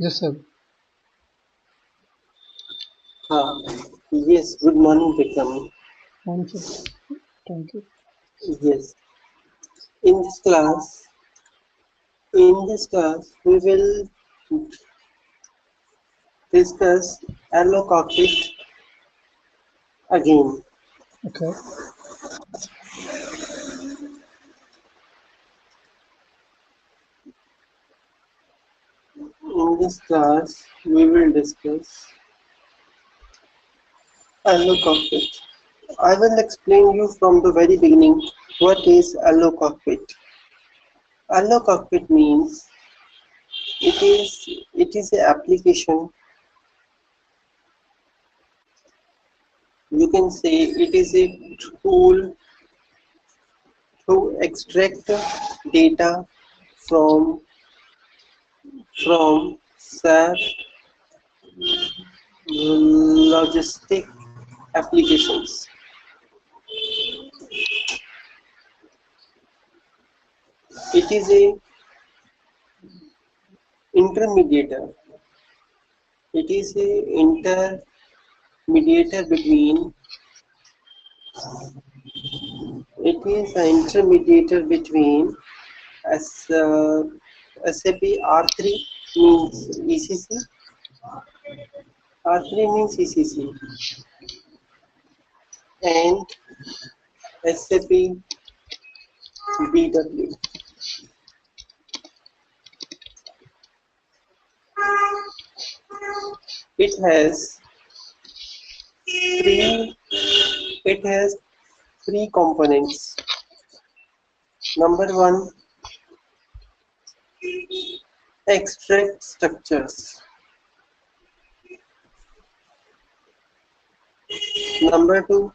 Yes, sir. Uh, yes, good morning, Vikram. Morning, sir. Thank you. Yes, in this class, we will discuss LO cockpit again. Okay. In this class, we will discuss LO cockpit. I will explain you from the very beginning what is LO cockpit. LO cockpit means it is an application. You can say it is a tool to extract data from Sept logistic applications. It is a intermediator. It is a intermediator between. It is an intermediator between as SAP R3 means ECC. R3 means ECC and SAP BW. It has three. It has three components. Number one, extract structures. Number two,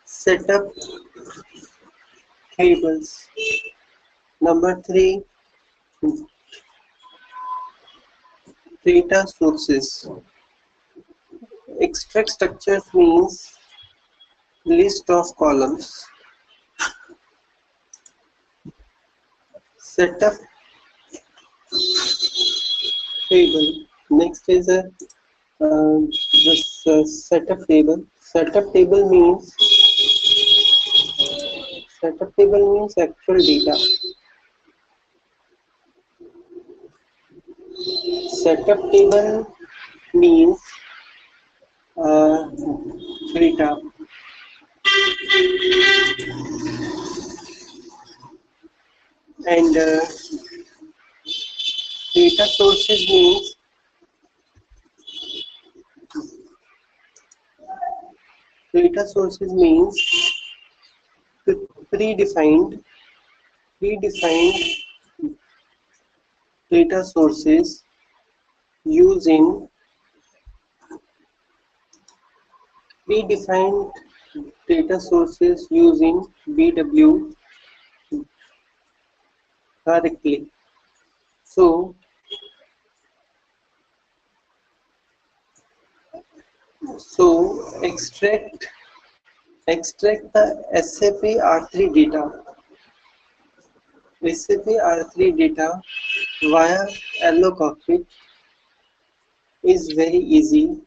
set up tables. Number three, data sources. Extract structures means list of columns. Set up table. Next is a this setup table. Setup table means actual data. Setup table means uh, data, and data sources means data sources means predefined predefined data sources using predefined data sources using BW correctly. So so extract the SAP R3 data data via LO cockpit is very easy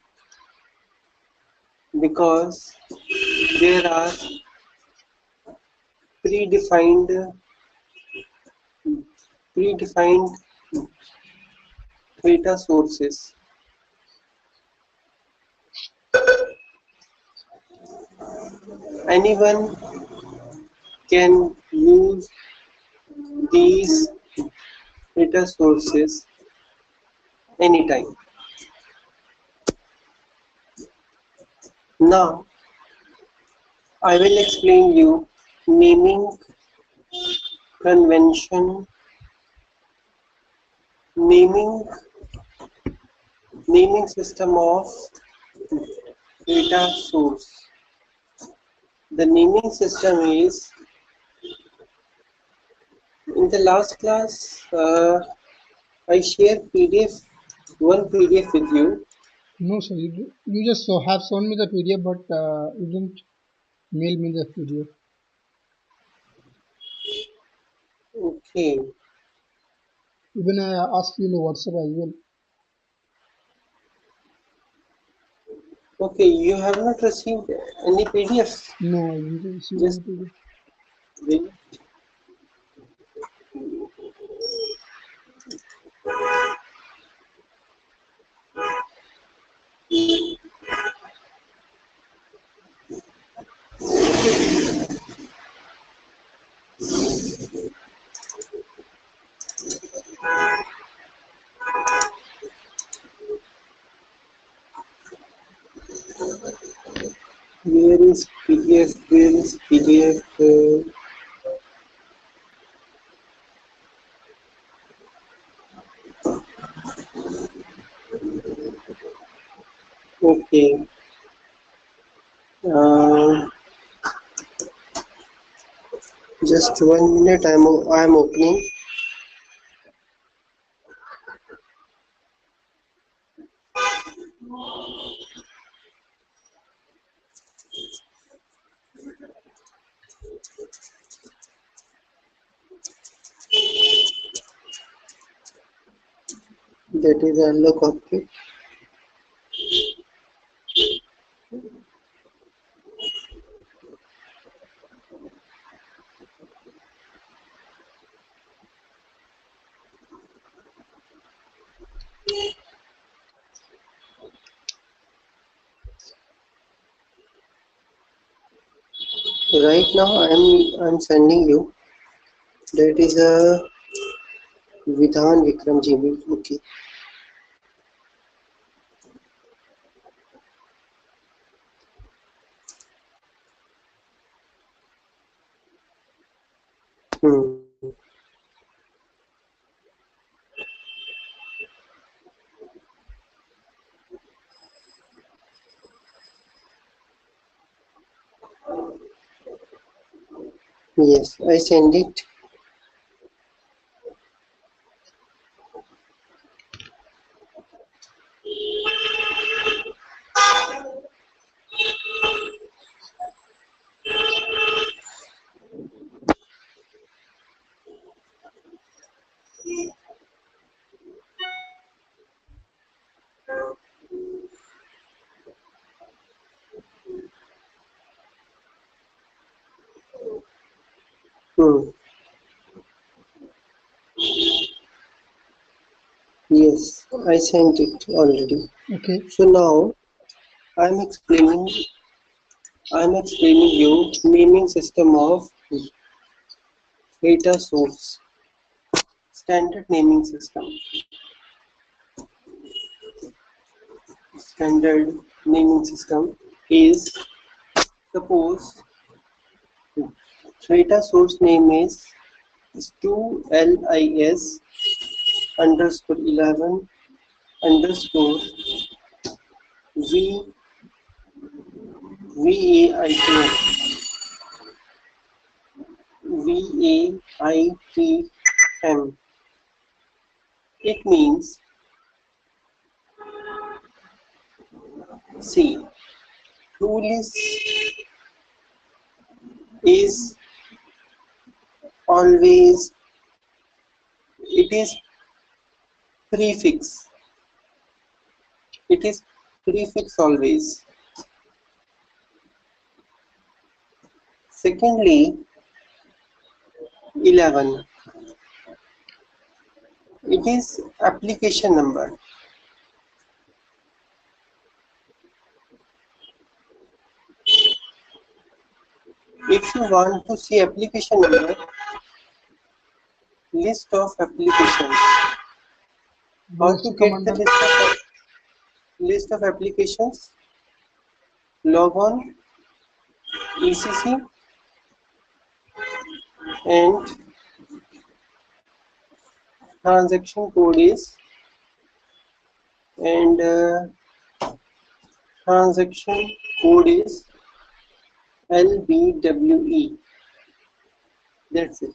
because there are predefined predefined data sources. Anyone can use these data sources anytime. Now I will explain you naming convention, naming naming system of data source. The naming system is in the last class I shared one PDF with you. No, sir. You just have shown me the PDF, but you didn't mail me the PDF. Okay. Even I asked you in the WhatsApp as well. Okay, you have not received any PDF. No, I didn't receive Just anything. wait. Where is PDF? Where is PDF? Okay. Uh, just 1 minute. I'm opening. That is LO cockpit. Right now, I'm sending you. That is a Vidhan Vikram Gmail. Okay. Hmm. Yes, I send it. Hmm. Yes, I sent it already. Okay. So now I'm explaining I'm explaining you naming system of data source. Standard naming system. Standard naming system is, suppose data source name is 2LIS underscore 11 underscore V VAITM VAITM. It means, see, tool is always, it is prefix. It is prefix always. Secondly, 11. It is application number. If you want to see application number, list of applications. How What's to the get command the name? list of applications? Log on ECC and transaction code is, and transaction code is LBWE. That's it.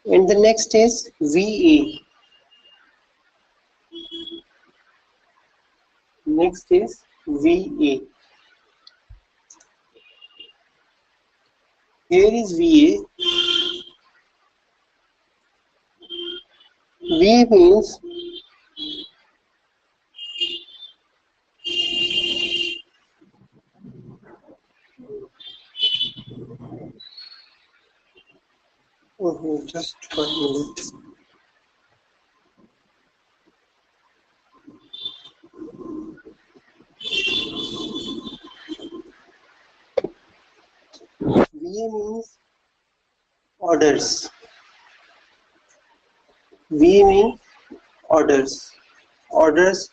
And the next is VA. Next is VA. Here is VA. V means just 1 minute. V means orders. V means orders. Orders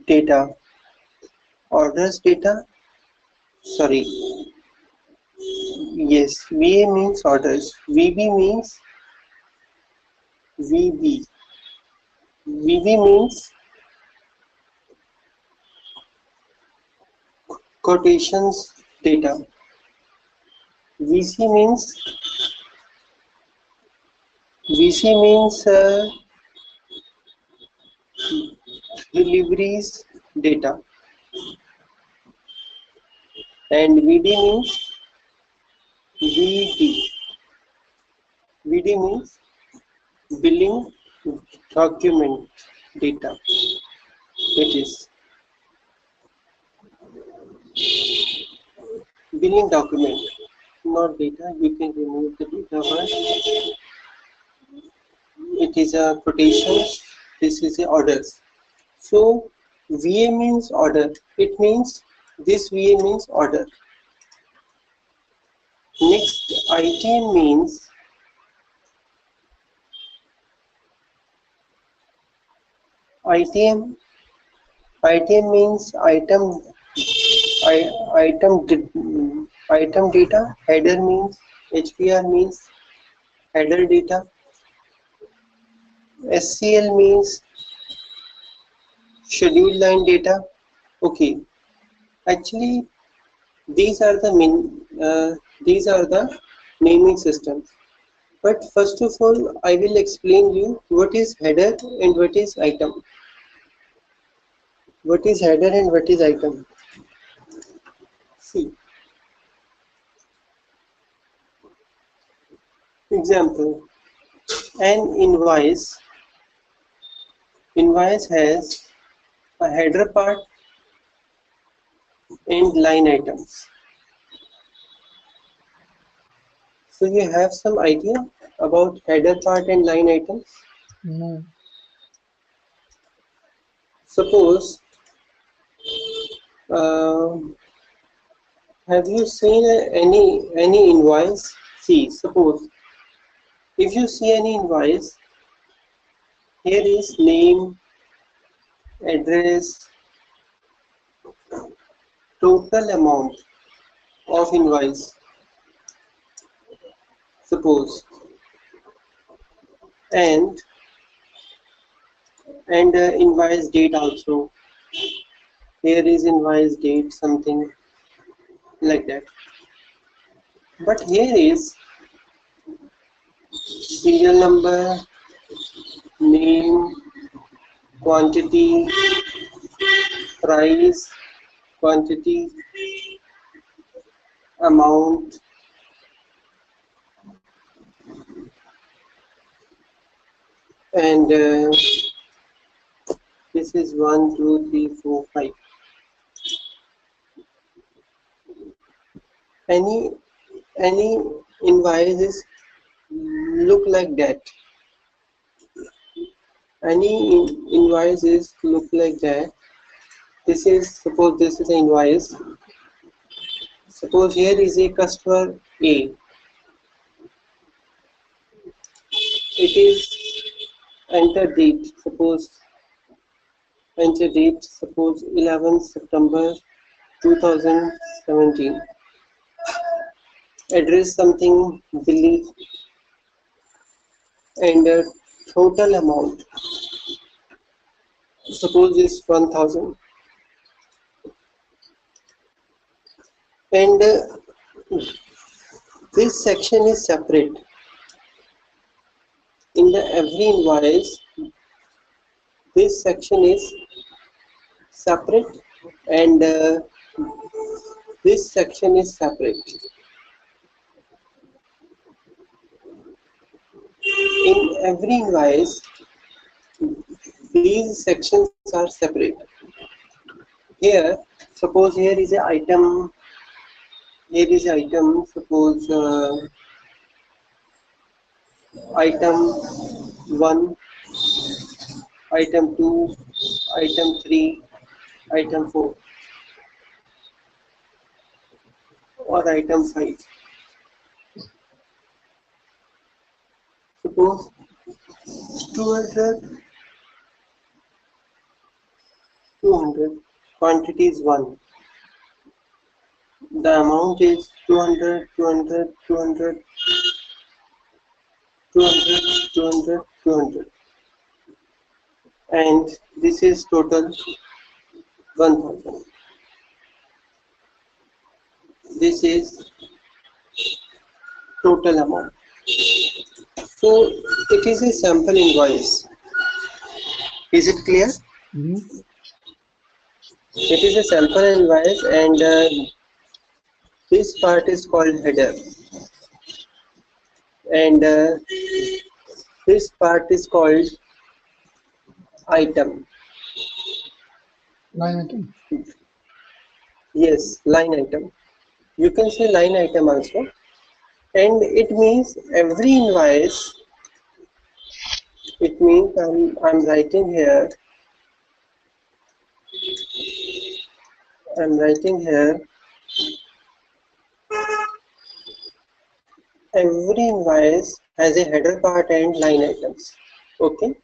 data. Orders data. Sorry. Yes. VA means orders. VB means VB. VB means quotations data. VC means deliveries data, and VD means VD. VD means billing document data. It is billing document, not data. You can remove the data first. It is a quotation. This is a orders. So VA means order. It means this VA means order. Next, item means item. Item means item item data. Header means HPR means header data. SCL means schedule line data. Okay, actually these are the naming systems. But first of all, I will explain you what is header and what is item. What is header and what is item? See, example, an invoice has a header part and line items. So you have some idea about header part and line items? No. Suppose, uh, have you seen any invoice? See, suppose if you see any invoice, here is name, address, total amount of invoice. Suppose, and invoice date also. Here is invoice date, something like that. But here is serial number, name, quantity, price, quantity, amount, and this is 1, 2, 3, 4, 5. Any invoices look like that. Any invoices look like that. This is, suppose this is an invoice. Suppose here is a customer A. It is enter date. Suppose enter date. Suppose 11 September 2017. Address something Delhi, and total amount. Suppose is 1000. And this section is separate. In the every invoice, this section is separate, and this section is separate. In every invoice, these sections are separate. Here, suppose here is item, suppose item 1, item 2, item 3, item 4, or item 5. Suppose 200, 200, quantity is 1. The amount is 200, 200, 200, 200, 200, 200. And this is total 1000. This is total amount. So it is a sample invoice. Is it clear? Mm-hmm. It is a sample invoice, and this part is called header, and this part is called item. Line item. Yes, line item. You can say line item also, and it means every invoice. It means I'm writing here. I'm writing here. Every invoice has a header part and line items. Okay.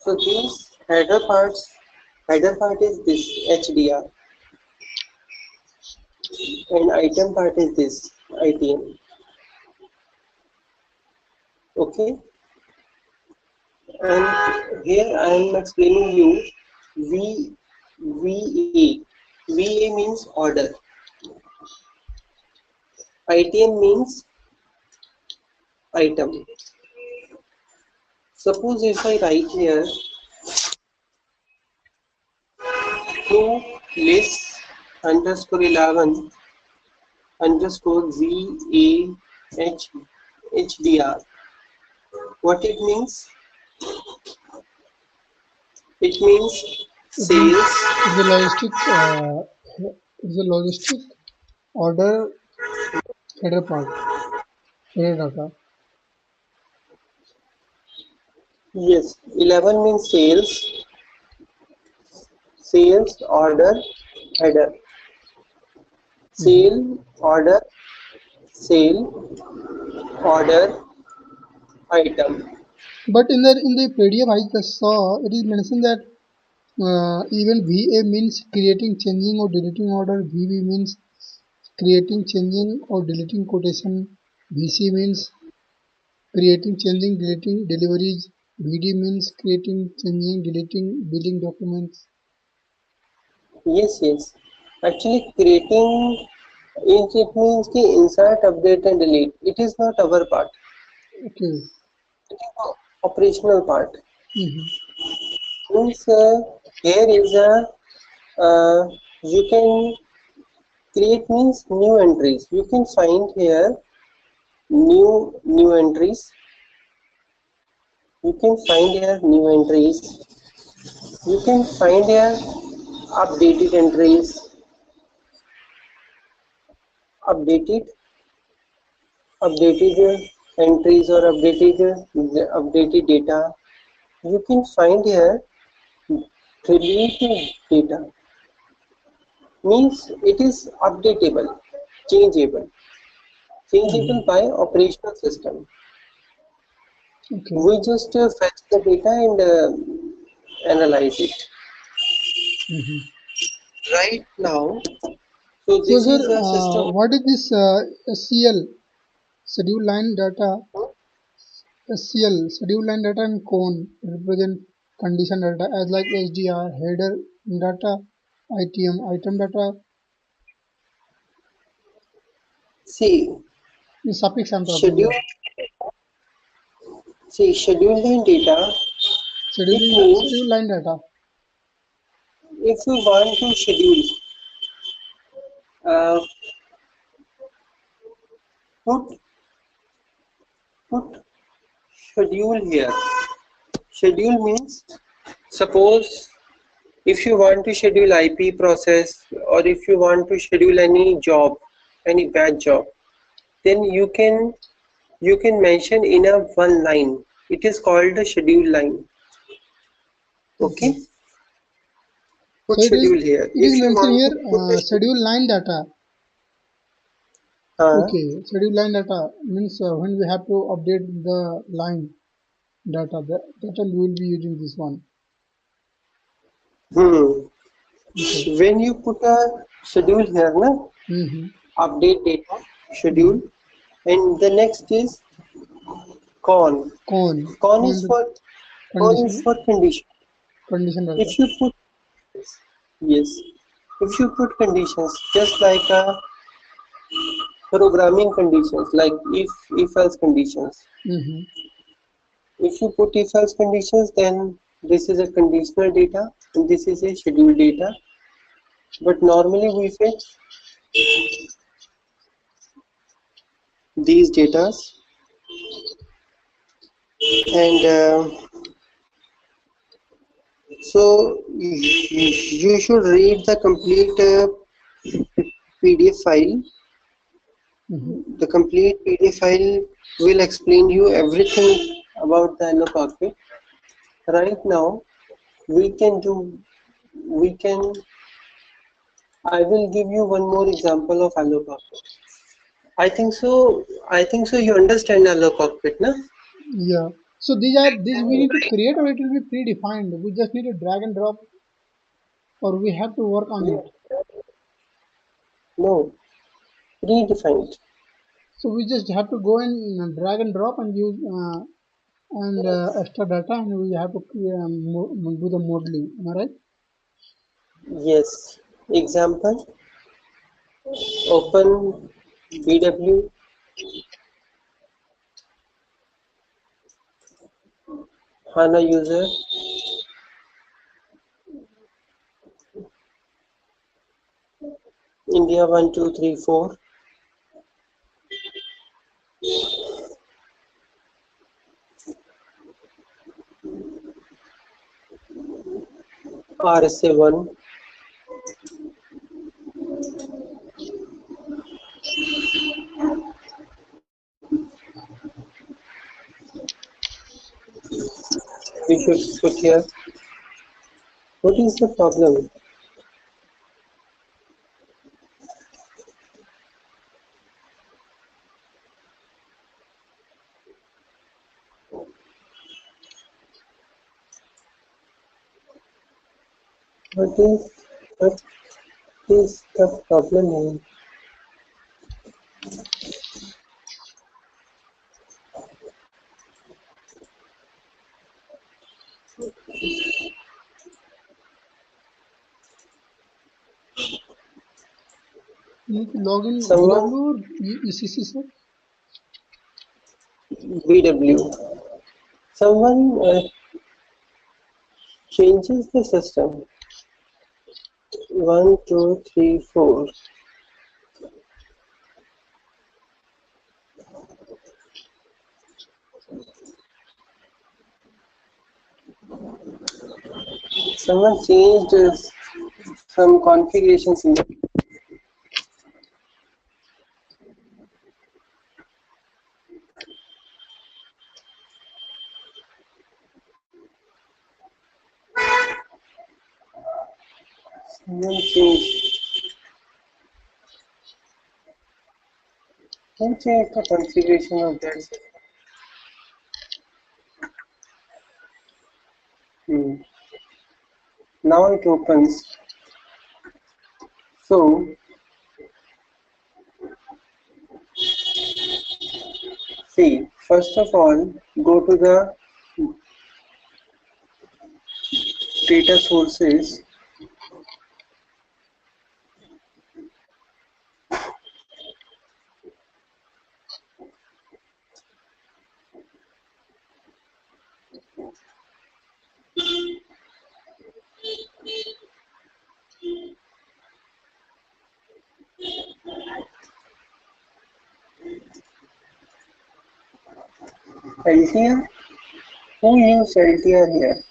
So these header part is this HDR, and item part is this ITM. Okay. And here I am explaining you V VA. VA means order. ITM means item. Suppose if I write here to list underscore 11 underscore VAHDR. What it means? It means It means sales. it's a logistic order header part, header data. Yes, 11 means sales order header. Mm-hmm. Sale order, sale order item. But in the PDF I just saw, it is mentioned that even VA means creating, changing, or deleting order. VB means creating, changing, or deleting quotation. VC means creating, changing, deleting deliveries. VD means creating, changing, deleting billing documents. Yes, yes. Actually, creating it means the insert, update, and delete. It is not our part. Okay. It is the operational part. Mm-hmm. Means here is a you can create means new entries. You can find here new entries. You can find here new entries. You can find here updated entries, updated updated entries or updated data. You can find here deleted data. Means it is updatable, changeable, changeable Mm-hmm. by operational system. Okay. We just fetch the data and analyze it. Mm-hmm. Right now, so So, this sir, is a system. what is this SCL, schedule line data? SCL, schedule line data and cone represent condition data as like HDR, header data, ITM, item data, See, the suffix I'm talking schedule. about. See, schedule line data. It Schedule means line data. if you want to schedule, uh, put put schedule here. Schedule means, suppose if you want to schedule IP process, or if you want to schedule any job, any batch job, then you can mention in a one line. It is called a schedule line. Okay. Okay, So put it is schedule here. it is If you mentioned want here to put a schedule, schedule line data. uh, Okay, schedule line data means when we have to update the line data, that one we will be using this one. hmm. Okay. When you put a schedule here, na, Mm-hmm. update data schedule, Mm-hmm. and the next is con. Con Con is con for condition condition. condition data. If you put, yes, if you put conditions just like a programming conditions, like if else conditions. Mm-hmm. If you put if else conditions, then this is a conditional data and this is a scheduled data. But normally we fetch these datas, and so you should read the complete PDF file. Mm-hmm. The complete PDF file will explain you everything about the LO cockpit. Right now, we can do, we can, I will give you one more example of LO cockpit. I think so you understand LO cockpit, na? Yeah. So these we need to create or it will be predefined. We just need to drag and drop or we have to work on No, it. no, predefined. So we just have to go and drag and drop and use and extra data and we have to do the modeling. Am I right? Yes. Example, open BW, HANA user, India 1234, RSA1, we should put here. What is the problem? What is what is the problem? You need to log in Someone, BW or ECC, sir. BW. Someone changes the system. 1234. Someone changed some configurations in the, someone changed the configuration of that system. Hmm. Now it opens. So see, first of all, go to the data sources. LTM. Who used LTR here?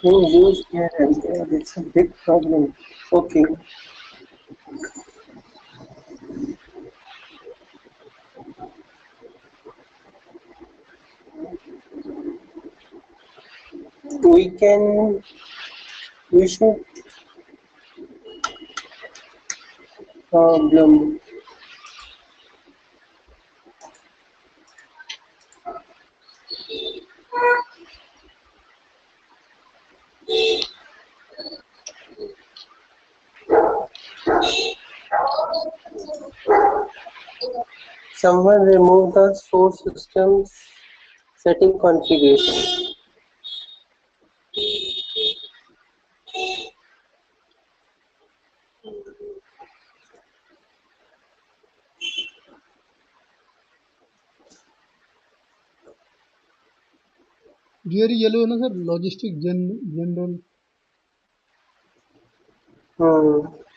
Who used here LTR? It's a big problem. Okay, we can, we should problem. Someone remove the source system setting configuration. Here yellow है ना sir logistic general Hmm.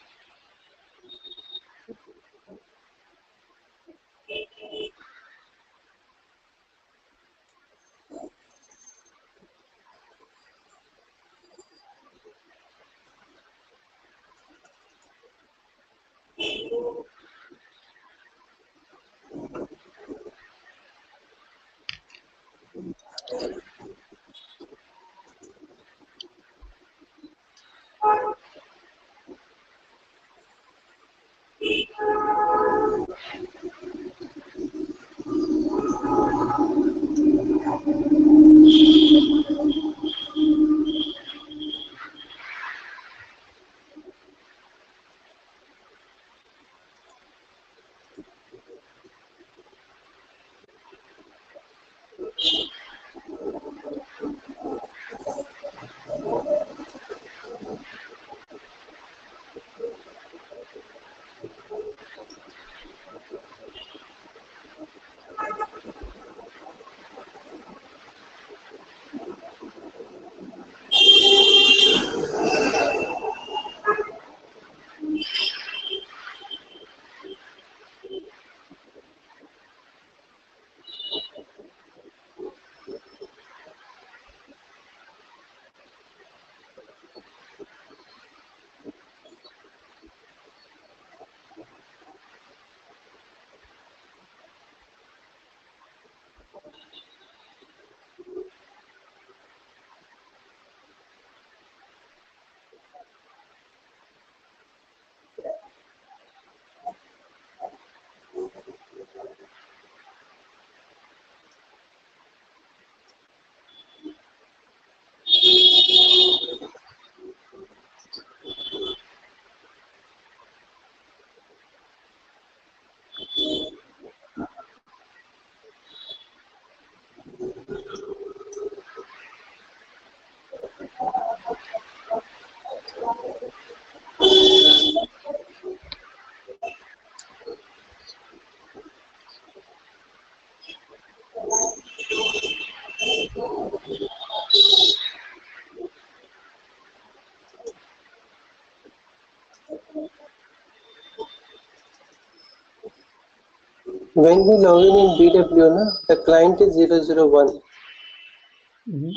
When we log in BW, na, the client is 001.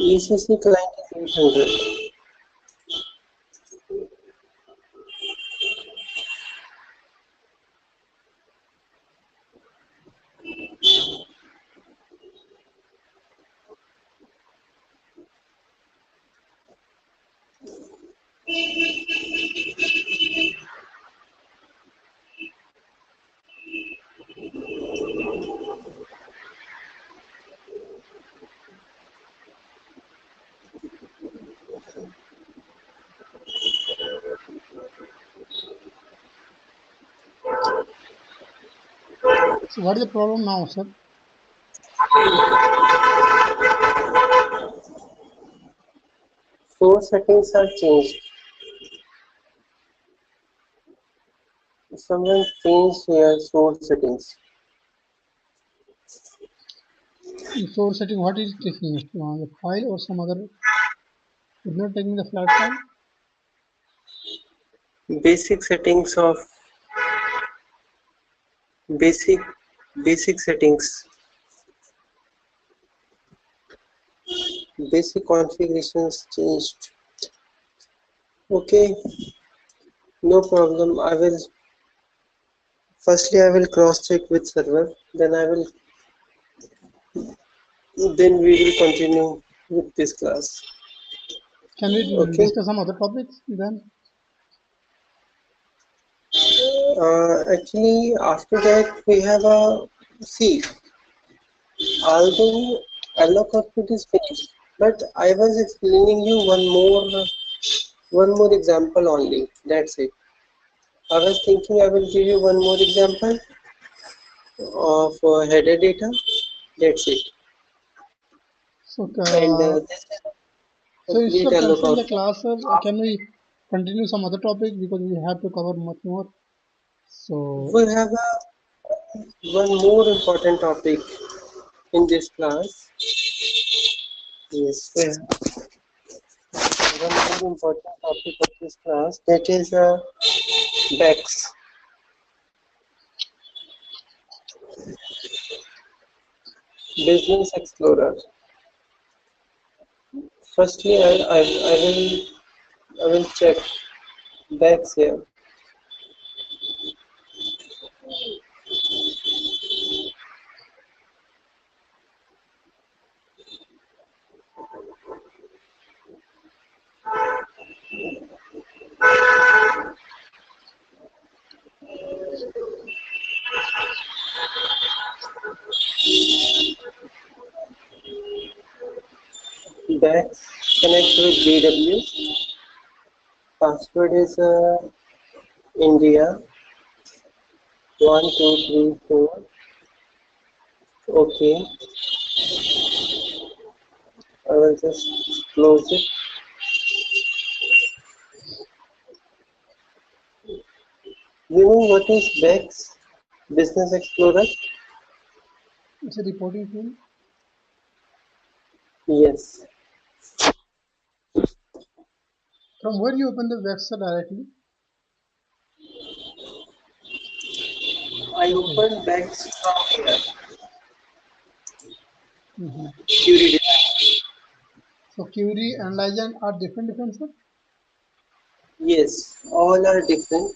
ECC client is 800. So what is the problem now, sir? Source settings are changed. someone changed their source settings. In source setting, what is taking it? The file or some other? It's not taking the flat file. Basic settings of basic basic settings, basic configurations changed. Okay, no problem. I will cross check with server. Then we will continue with this class. Can we Okay. discuss some other topics then? Actually, after that we have a see. Although LO cockpit is finished, but I was explaining you one more example only. That's it. I was thinking I will give you one more example of header data. That's it. So, And this is so complete instead of LO canceling the cockpit. class, can we continue some other topic because we have to cover much more. So, We have one more important topic in this class. Yes, we have one more important topic of this class. That is BEX, Business Explorer. Firstly, I will check BEX here. BEX connect with BW. Password is India 1234. Okay, I will just close it. You know what is BEX? Business Explorer? it's a reporting tool. Yes. From where you open the website directly? I Okay. opened BEX from here. Mm-hmm. Query design. So, query and legend are different, sir. Yes, all are different.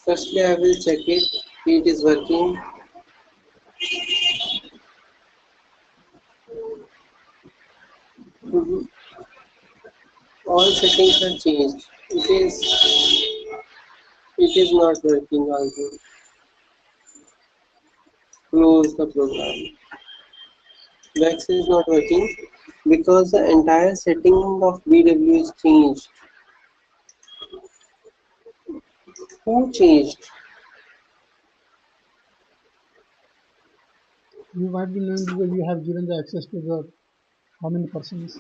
Firstly, I will check it. It is working. Mhm. All settings are changed. It is not working also. Close the program. Vex is not working because the entire setting of BW is changed. Who changed? You might be knowing because you have given the access to the how many persons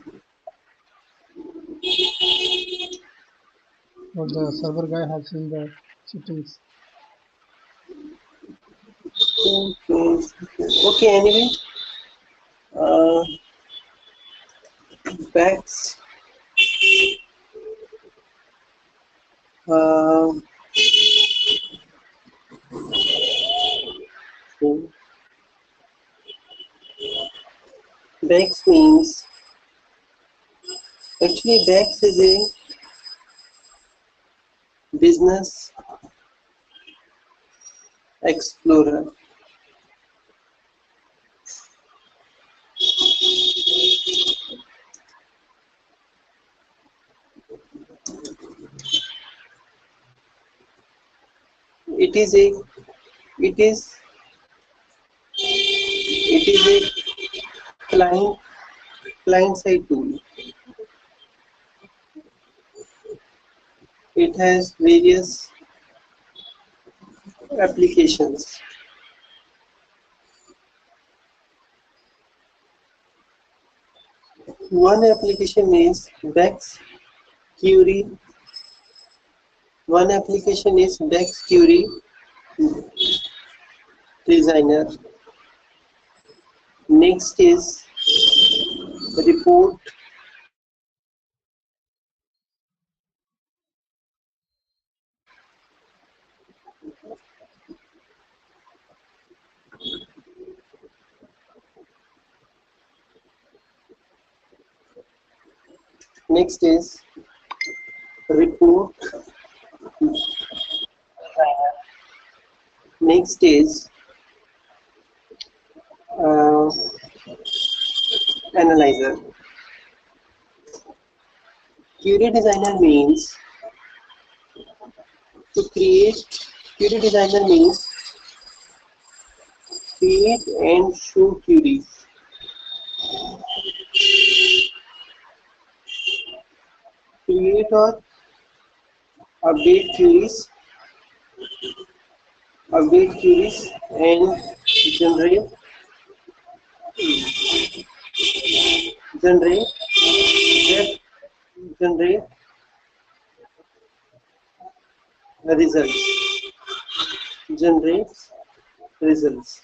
or the server guy has seen the settings. Okay, okay anyway, uh, Vex, uh, Vex means actually Vex is a business explorer. It is a it is it is a client side tool. It has various applications. One application is Bex Query. One application is Bex Query Designer. Next is Report. Next is Report. Next is uh, Analyzer. Query Designer means to create. Query Designer means create and show queries. Create or update queries, and generate generate get generate results. Generates results.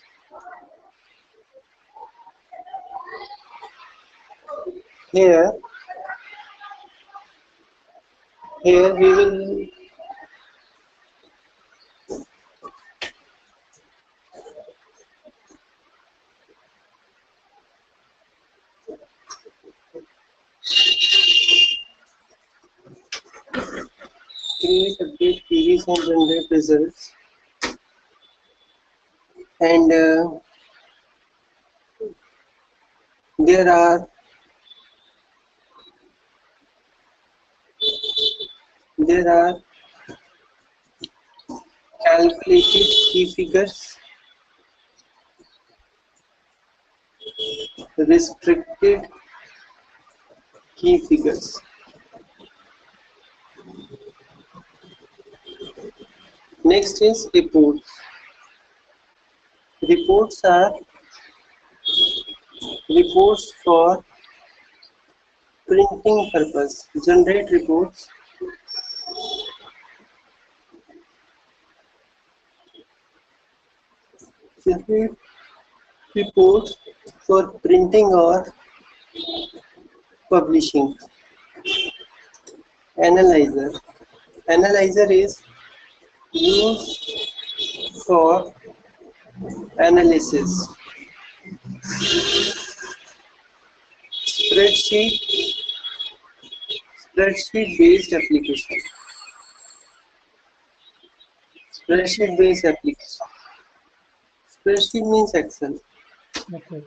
Here, here we will create, update queries and generate results. And there are there are calculated key figures, restricted key figures. Next is reports. Reports are reports for printing purpose. Generate reports. Generate reports for printing or publishing. Analyzer. Analyzer is used for analysis. Spreadsheet. Spreadsheet based application. Spreadsheet based application. Spreadsheet means Excel. Okay.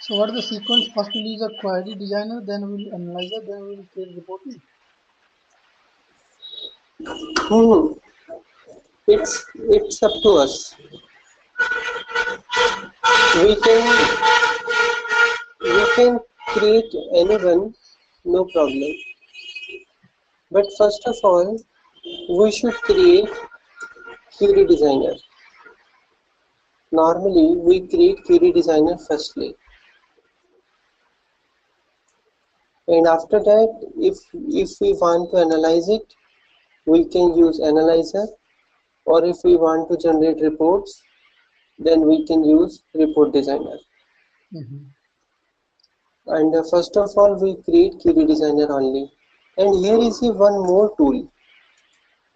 So what is the sequence? First we'll use a query designer, then we'll analyzer, then we'll create reporting. It's up to us. We can create anyone, no problem. But first of all, we should create query designer. Normally, we create query designer firstly, and after that, if we want to analyze it, we can use analyzer, or if we want to generate reports, then we can use report designer. And first of all, we create query designer only. And here is one more tool.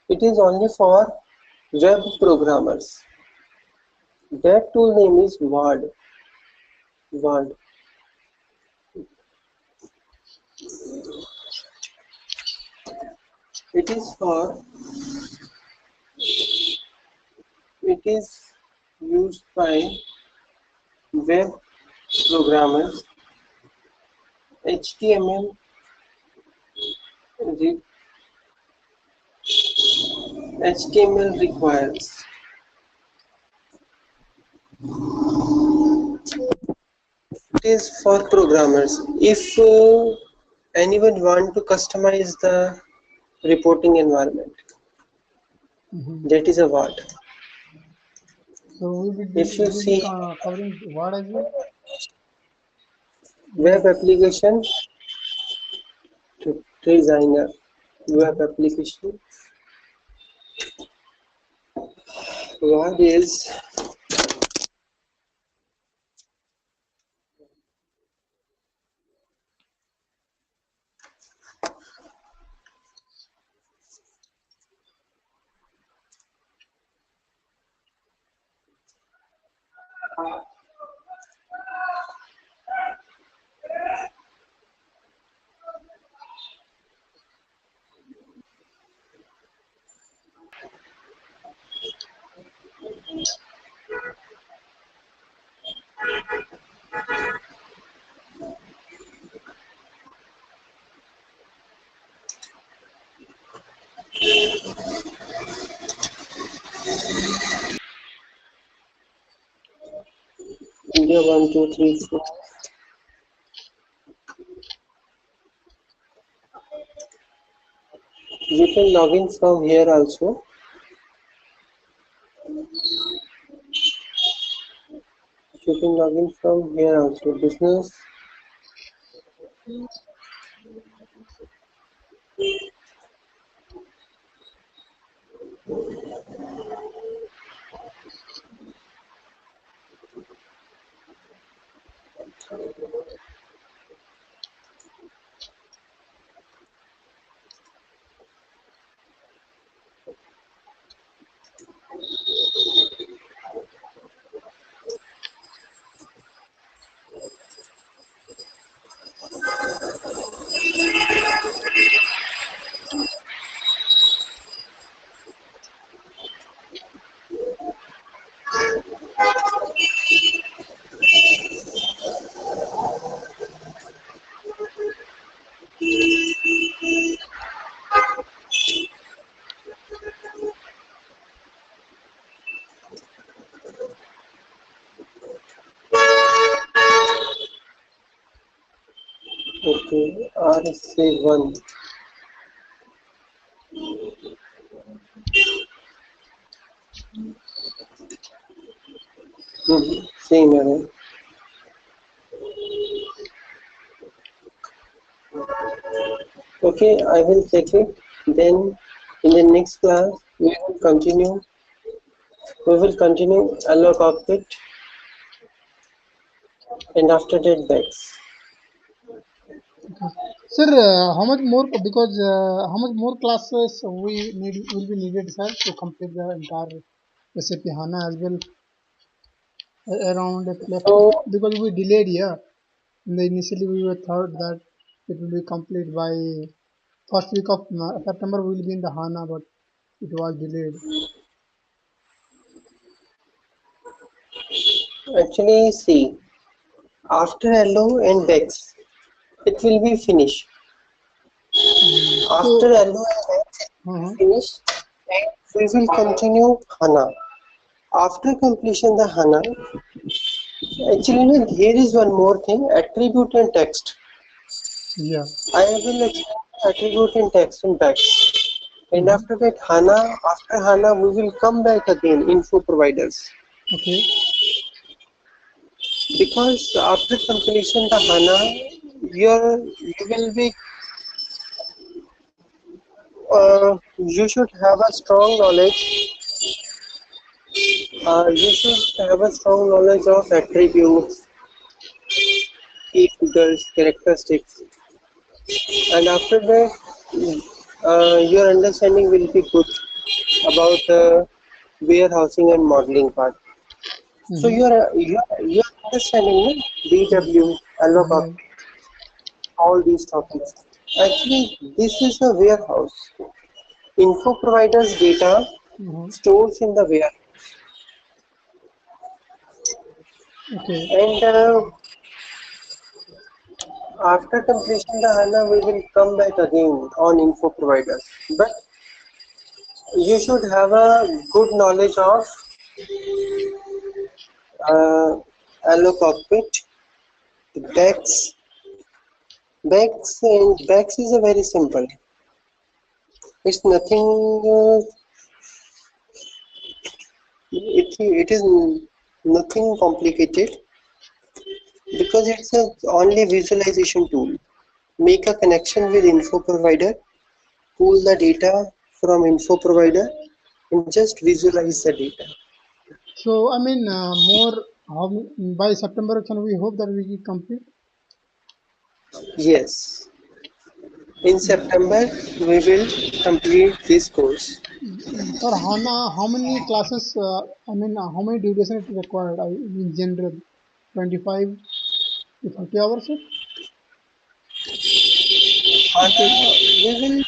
It is only for web programmers. That tool name is Word. Word. It is for it is used by web programmers. HTML HTML requires it is for programmers. anyone want to customize the reporting environment? Mm-hmm. That is a what. So If you we'll be see covering what as well? web We'll, application designer, web mhm. application, what is India 1 2 3 4. You can log in from here also. You can log in from here also. Business. Okay. RSA 1. Same error. Okay, I will check it. Then in the next class we will continue. We will continue LO cockpit and after that backs. Okay. Sir, how much more, because how much more classes we need will be needed, sir, to complete the entire SAP HANA as well, around So because we delayed here. Initially we were thought that it will be complete by first week of September we will be in the HANA, but it was delayed. actually see after LO and backs it will be finished. So, After LO and backs it will be uh-huh, finished and we will continue HANA. After completion the HANA, actually no, here is one more thing, attribute and text. yeah, I will explain attribute and text in backs. And hmm, after that after HANA we will come back again info providers. okay, Because after completion the HANA you will be you should have a strong knowledge you should have a strong knowledge of attributes, key figures, characteristics, and after that, your understanding will be good about warehousing and modeling part. So hmm, your understanding no? BW, yeah, LOCOP, all these topics. Actually, this is a warehouse. Info providers data uh-huh, stores in the warehouse, okay, and after completion the HANA, we will come back again on info providers. But you should have a good knowledge of uh, LO cockpit, the decks, Bags is a very simple. It's nothing. It is nothing complicated because it's a only visualization tool. Make a connection with info provider, pull the data from info provider, and just visualize the data. So I mean, by September can we hope that we can complete? Yes, in September we will complete this course. For Hana, how many classes? I mean, how many duration it required? In general, 25 to 30 hours. Sir? Hana, Because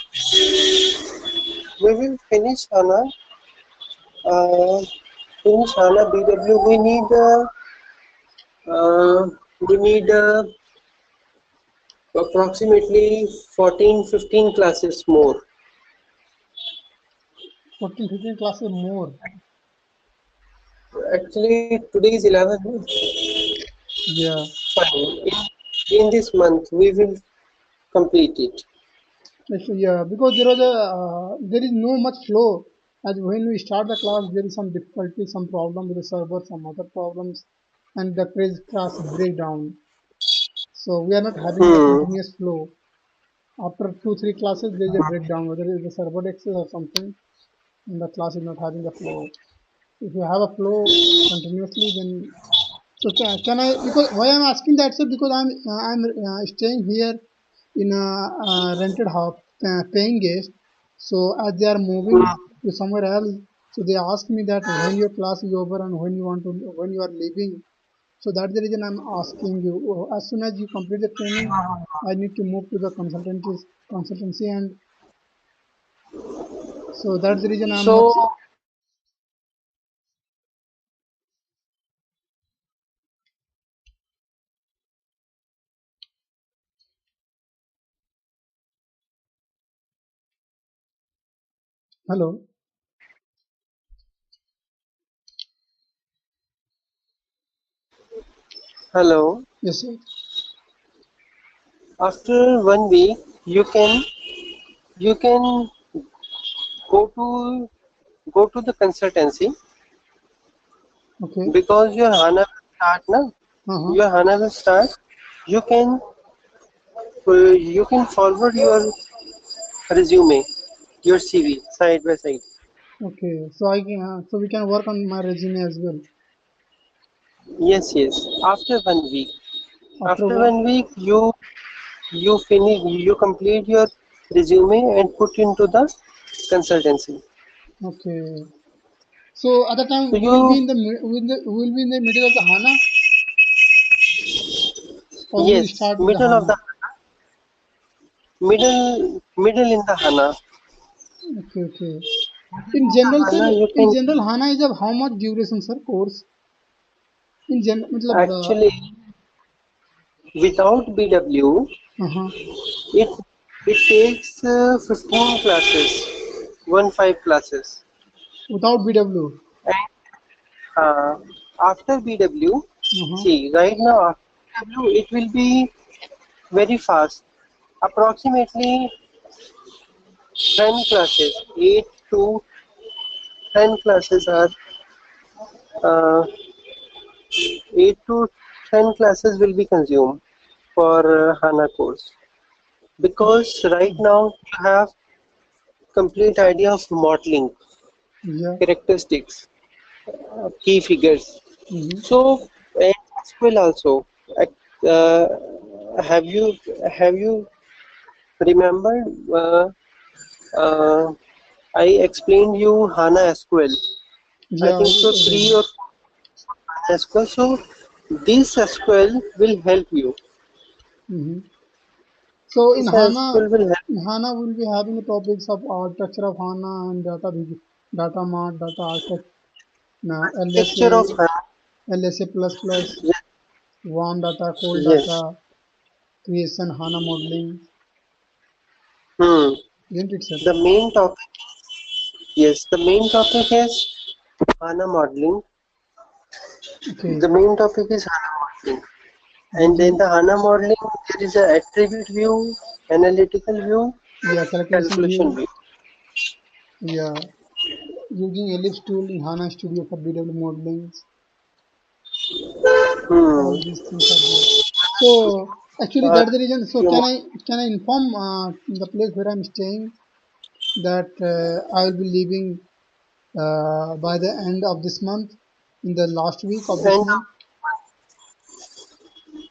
we will uh, finish Hana BW. Uh, we need approximately 14-15 classes more. 14, 15 classes more. Actually, today is 11. Yeah. Fine. In this month, we will complete it. Actually, yeah, because there is no much flow. As when we start the class, there is some difficulty, some problem with the server, some other problems, and the crazy class breakdown. So we are not having the Hmm. continuous flow. After 2 3 classes, there is a breakdown, whether it is the server access or something, and the class is not having the flow. If you have a flow continuously, then so can I, because why I'm asking that, sir, because I'm staying here in a rented house, paying guest. So as they are moving to somewhere else, so they ask me that when your class is over and when you are leaving. So that's the reason I'm asking you. As soon as you complete the training, I need to move to the consultancy, and so that's the reason I'm not. So, Hello. hello. Yes, sir. After 1 week, you can go to go to the consultancy Okay. because your HANA will start now. Uh-huh. Your HANA will start. You can you can forward your resume, your CV side by side. Okay. So I can so we can work on my resume as well. Yes, yes. After 1 week. After After one. 1 week, you complete your resume and put into the consultancy. Okay. So at the So time we will be you in the we will be in the middle of the Hana, or we will yes, start with the Hana. middle in the HANA. Okay, okay. In general, sir, HANA you in can general, Hana is of how much duration, sir, course? In general, matlab, actually without BW uh-huh. it it takes 15 classes, 15 classes. Without BW. And after BW, Uh-huh. see right now after BW it will be very fast. Approximately 10 classes, 8 to 10 classes are uh, 8 to 10 classes will be consumed for HANA course because right now you have complete idea of modeling, Yeah. characteristics, key figures. Mm-hmm. So and SQL also. Uh, have you have you remembered? Uh, I explained you HANA SQL. I Yeah. think so three or SQL. So this SQL will help you. Mm-hmm. So This SQL will help In HANA, we'll be having the topics of architecture of HANA and data mart, data architect, picture of LSA, HANA. LSA plus plus, Yes, warm data, cold yes. data, creation, HANA modeling, Hmm. isn't it, sir? The main topic, yes, the main topic is HANA modeling. Okay. The main topic is HANA modeling. And then using, the HANA modeling, there is a attribute view, analytical view, yeah, calculation calculation view, view. yeah, using ellipse tool in HANA Studio for BW modeling. Hmm. All these things are there. So actually Uh, that's the reason. So you can I inform the place where I'm staying that I will be leaving by the end of this month, in the last week of this and month.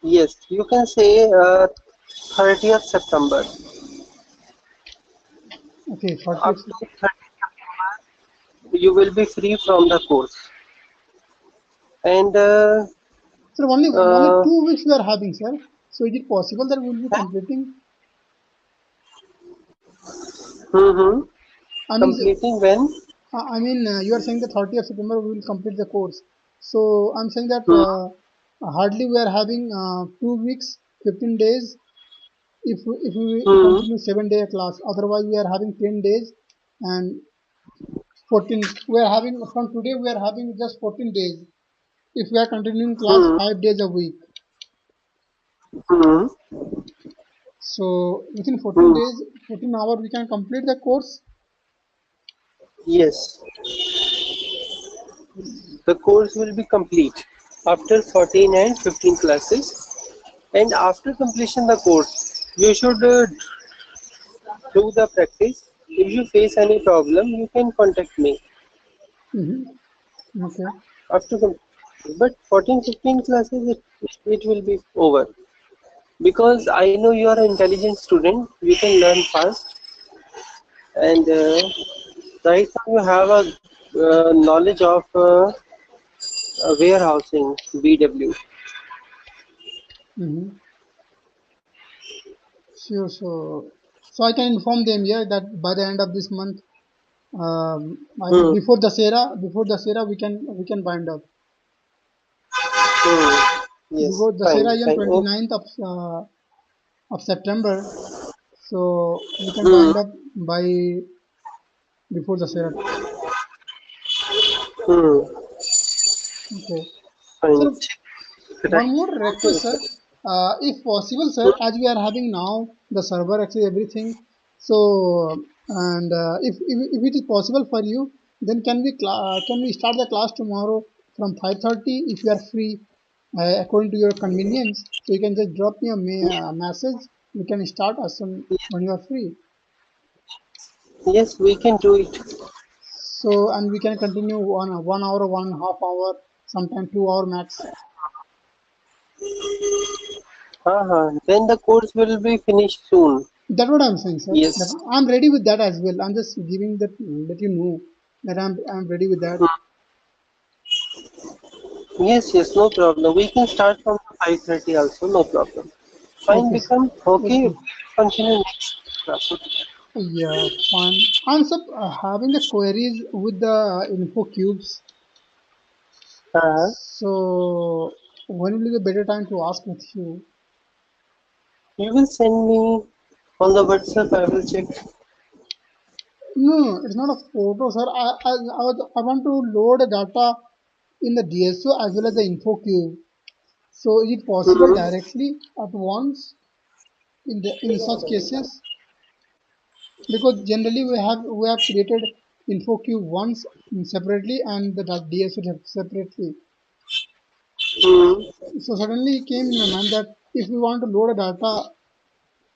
yes, you can say 30th September. Okay, Up 30th. to 30th you will be free from the course. And So only uh, 2 weeks we are having, sir. So is it possible that we will be completing? mm-hmm. I mean, Completing when? you are saying the 30th September we will complete the course. So I'm saying that Hmm. hardly we are having 2 weeks, 15 days. If we Hmm. continue 7 day class, otherwise we are having 10 days and 14. We are having from today we are having just 14 days. If we are continuing class Hmm. 5 days a week, Hmm. so within 14 Hmm. days, 14 hours we can complete the course. Yes, the course will be complete after 14 and 15 classes. And after completion the course, you should do the practice. If you face any problem, you can contact me Okay. after completion. But 14, 15 classes, it will be over. Because I know you are an intelligent student, you can learn fast. And right now you have a knowledge of warehousing, BW. Mm-hmm. Sure. So I can inform them here that by the end of this month, I mean Hmm. before the Sera we can bind up. Hmm. Yes, Because the Sera fine, is on fine. Okay. 29th of September, so we can Hmm. bind up by before the Sera. Hmm. Okay. Fine. So one Right. more request, sir. If possible, sir, as we are having now the server access everything, so and if it is possible for you, then can we start the class tomorrow from 5:30 if you are free, according to your convenience. So you can just drop me a message. We can start as soon when you are free. Yes, we can do it. So and we can continue 1 hour, 1.5 hour, sometime 2 hour max. Then the course will be finished soon. That's what I'm saying, sir. That Yes. I'm ready with that as well. I'm just giving that let you know that I'm ready with that. Yes, yes, no problem. We can start from 5:30 also, no problem. Fine, Okay, become okay. okay, We'll continue next class. Okay. yeah, fine. I'm having the queries with the info cubes. Uh, So when will be the better time to ask with you? you will send me on the WhatsApp. I will check. No, it's not a photo, sir. I want to load the data in the DSO as well as the info cube. So is it possible Hmm. directly at once in such cases? Because generally we have created info queue once separately and the DSO separately. Hmm. So suddenly it came in my mind that if we want to load a data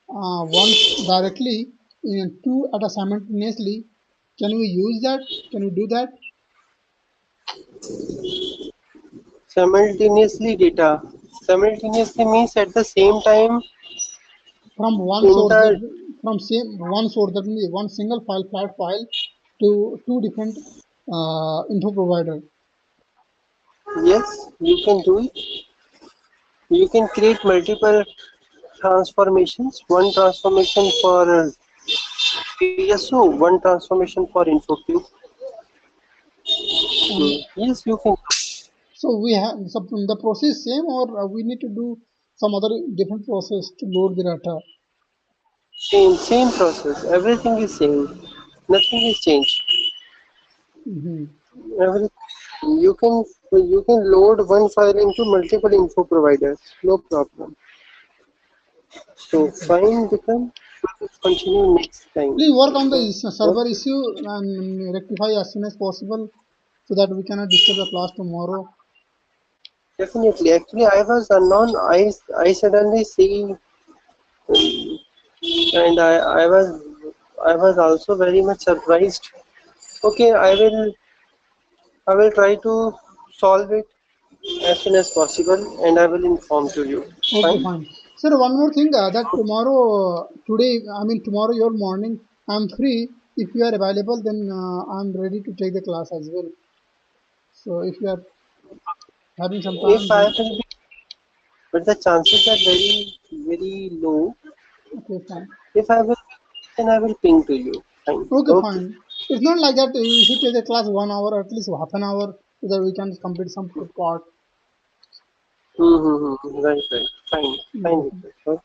once directly in two at a simultaneously, can we use that? Can we do that Simultaneously data. Simultaneously means at the same time from one in source that the from same one source that means one single flat file to two different info provider? yes, you can do it. You can create multiple transformations. One transformation for PSO, one transformation for InfoCube. And Yes, you can. so we have the process same or we need to do some other different process to load the data. Same process. Everything is same. Nothing is changed. Hmm. Everything you can. So you can load one file into multiple info providers, no problem. So Okay. fine, Vikram. We'll continue next time. Please work on the Okay. server issue and rectify as soon as possible so that we cannot disturb the class tomorrow. Definitely. Actually, I was unknown. I suddenly see, and I was also very much surprised. Okay, I will try to solve it as soon as possible, and I will inform to you. Okay, Fine. fine. Sir, one more thing that tomorrow, today, I mean tomorrow your morning, I'm free. If you are available, then I'm ready to take the class as well. So if you are having some time, If I then will be, but the chances are very very low. okay, fine. If I will, then I will ping to you. Fine. Okay, Okay. fine. It's not like that. You should take the class 1 hour, at least half an hour, so that we can complete some part. Mm-hmm. Right. Right. Fine. Okay, Fine. fine. Okay.